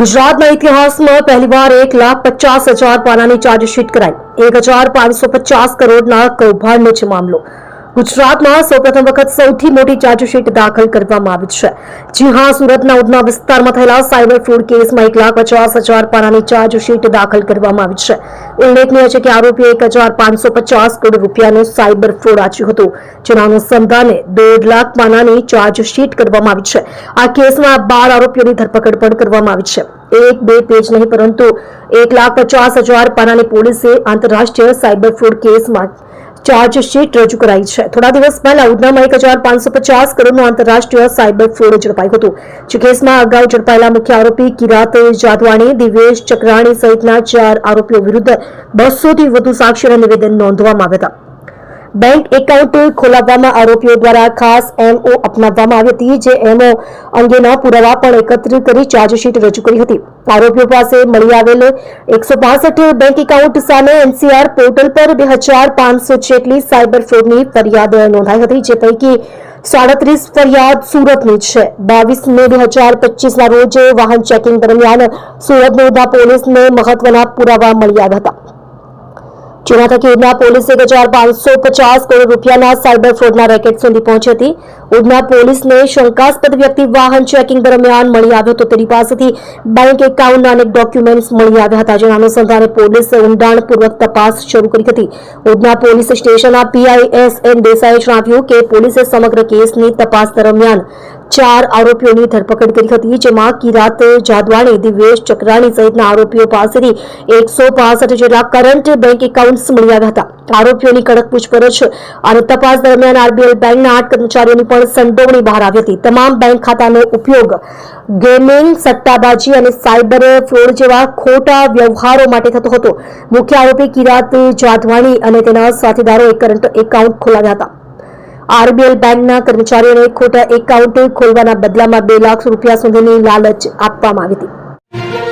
ગુજરાતના ઇતિહાસમાં પહેલીવાર 1,50,000 પાનાની ચાર્જશીટ કરાઈ 1,550 કરોડના કૌભાંડનો છે મામલો। ગુજરાતમાં સૌપ્રથમ વખત સૌથી મોટી ચાર્જશીટ દાખલ કરવામાં આવી છે। જી હા, સુરતના ઉધના વિસ્તારમાં થયેલા સાયબર ફ્રોડ કેસમાં 1,50,000 પાનાની ચાર્જશીટ દાખલ કરવામાં આવી છે। ઉલ્લેખનીય છે કે આરોપીએ 1,550 કરોડ રૂપિયાનું સાયબર ફ્રોડ આચર્યું હતું, જેના અનુસંધાને 1.5 લાખ પાનાની ચાર્જશીટ કરવામાં આવી છે। આ કેસમાં 12 આરોપીઓની ધરપકડ પણ કરવામાં આવી છે। એક બે પેજ નહીં પરંતુ 1,50,000 પાનાની પોલીસે આંતરરાષ્ટ્રીય સાયબર ફ્રોડ કેસમાં ચાર્જશીટ રજૂ કરાઈ છે। થોડા દિવસ પહેલા ઉધનામાં 1,550 કરોડનું આંતરરાષ્ટ્રીય સાયબર ફ્રોડ ઝડપાયું હતું। જે કેસમાં અગાઉ ઝડપાયેલા મુખ્ય આરોપી કિરાત જાદવાણી, દિવેશ ચક્રાણી સહિતના 4 આરોપીઓ વિરુદ્ધ 200 થી વધુ સાક્ષીના નિવેદન નોંધવામાં આવ્યા હતા। બેંક એકાઉન્ટ ખોલાવવામાં આરોપીઓ દ્વારા ખાસ એમઓ અપનાવવામાં આવી હતી, જે એમઓ અંગેના પુરાવા પણ એકત્રિત કરી ચાર્જશીટ રજૂ કરી હતી। આરોપીઓ પાસે મળી આવેલ 165 બેંક એકાઉન્ટ સામે એનસીઆર પોર્ટલ પર 2,500 જેટલી સાયબર ફ્રોડની ફરિયાદ નોંધાઈ હતી, જે પૈકી 37 ફરિયાદ સુરતની છે। 22 મે 2025ના રોજ વાહન ચેકિંગ દરમિયાન સુરતની ઉધના પોલીસને મહત્વના પુરાવા મળી આવ્યા હતા, જેના થકી ઉધના પોલીસે 1,550 કરોડ રૂપિયાના સાયબર ફ્રોડના રેકેટ સુધી પહોંચી હતી। ઉધના પોલીસને શંકાસ્પદ વ્યક્તિ વાહન ચેકિંગ દરમિયાન મળી આવ્યો તો તેની પાસેથી બેંક એકાઉન્ટના અનેક ડોક્યુમેન્ટ્સ મળી આવ્યા હતા, જેના અનુસંધાને પોલીસે ઊંડાણપૂર્વક તપાસ શરૂ કરી હતી। ઉધના પોલીસ સ્ટેશનના પીઆઈ એસ.એન. દેસાઈએ જણાવ્યું કે પોલીસે સમગ્ર કેસની તપાસ દરમિયાન 4 આરોપીઓની ધરપકડ કરી હતી, જેમાં કિરાત જાદવાણી, દિવેશ ચક્રાણી સહિતના આરોપીઓ પાસેથી 165 જેટલા કરંટ બેંક એકાઉન્ટ્સ મળી આવ્યા હતા। આરોપીઓની કડક પૂછપરછ અને તપાસ દરમિયાન આરબીએલ બેંકના 8 કર્મચારીઓની પણ સંડોવણી બહાર આવી હતી। તમામ બેંક ખાતાનો ઉપયોગ ગેમિંગ, સટ્ટાબાજી અને સાયબર ફ્રોડ જેવા ખોટા વ્યવહારો માટે થતો હતો। મુખ્ય આરોપી કિરાત જાદવાણી અને તેના સાથીદારોએ કરંટ એકાઉન્ટ ખોલાવ્યા હતા। આરબીએલ બેંકના કર્મચારીઓને ખોટા એકાઉન્ટ ખોલવાના બદલામાં 2 લાખ રૂપિયા સુધીની લાલચ આપવામાં આવી હતી।